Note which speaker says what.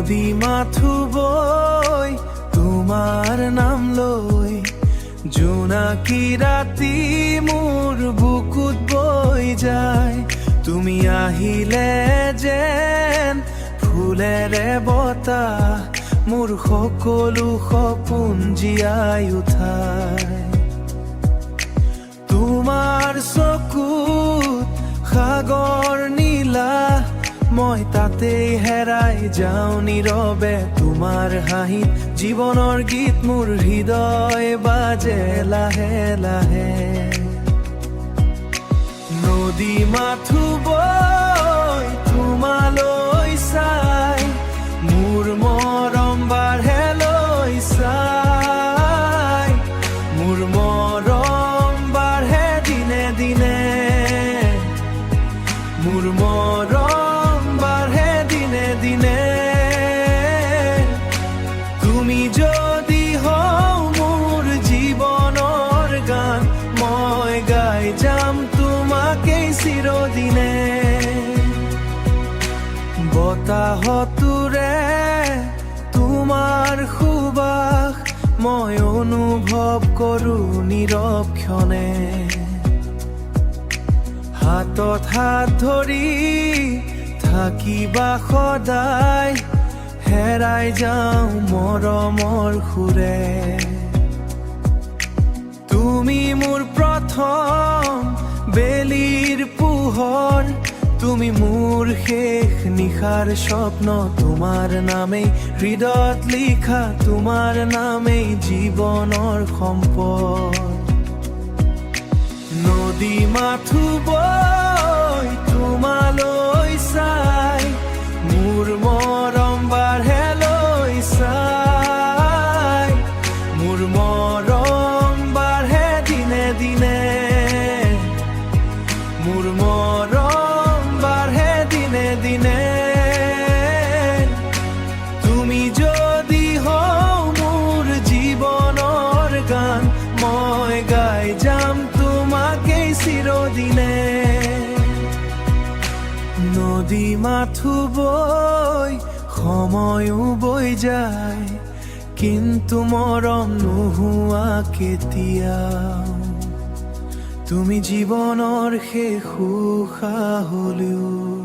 Speaker 1: নদী মাথো বৈ তোমাৰ নাম লৈ, জোনাকী ৰাতি মোৰ বুকুত বৈ যায়। তুমি আহিলে যেন ফুলেৰে বতাহ, মোৰ সকলো সপোন জীয়াই উঠায়। তোমাৰ চকুত সাগৰ নীলা, মই তাতেই হেৰাই যাওঁ নীৰৱে। তোমাৰ হাঁহিত জীৱনৰ গীত মোৰ হৃদয় বাজে লাহে লাহে। নদী মাথো বৈ তোমালৈ চাই, মোৰ মৰম বাঢ়ে লৈ চাই। মোৰ মৰম বাঢ়ে দিনে দিনে, মোৰ মৰম বাঢ়ে দিনে দিনে। তুমি যদি হও মোৰ জীৱনৰ গান, মই গাই যাম তোমাকেই চিৰদিনে। বতাহতোৰে তোমাৰ সুবাস মই অনুভৱ কৰোঁ নীৰৱ ক্ষণে। হাতত হাত ধৰি থাকিবা সদায়, হেৰাই যাওঁ মৰমৰ সুৰে। তুমি মোৰ প্ৰথম বেলিৰ পোহৰ, তুমি মোৰ শেষ নিশাৰ স্বপ্ন। তোমাৰ নামেই হৃদয়ত লিখা, তোমাৰ নামেই জীৱনৰ সম্পদ। নদী মাথো বৈ তোমালৈ চাই, মোৰ মৰম বাঢ়ে লৈ চাই। মোৰ মৰম বাঢ়ে দিনে দিনে, মোৰ মৰম বাঢ়ে দিনে দিনে। তুমি যদি হও মোৰ জীৱনৰ গান, মই গাই যাম তোমাকেই চিৰদিনে। নদী মাথো বৈ সময়ো বৈ যায়, কিন্তু মৰম নোহোৱা কেতিয়াও। তুমি জীৱনৰ শেষ উশাহ হ'লেও।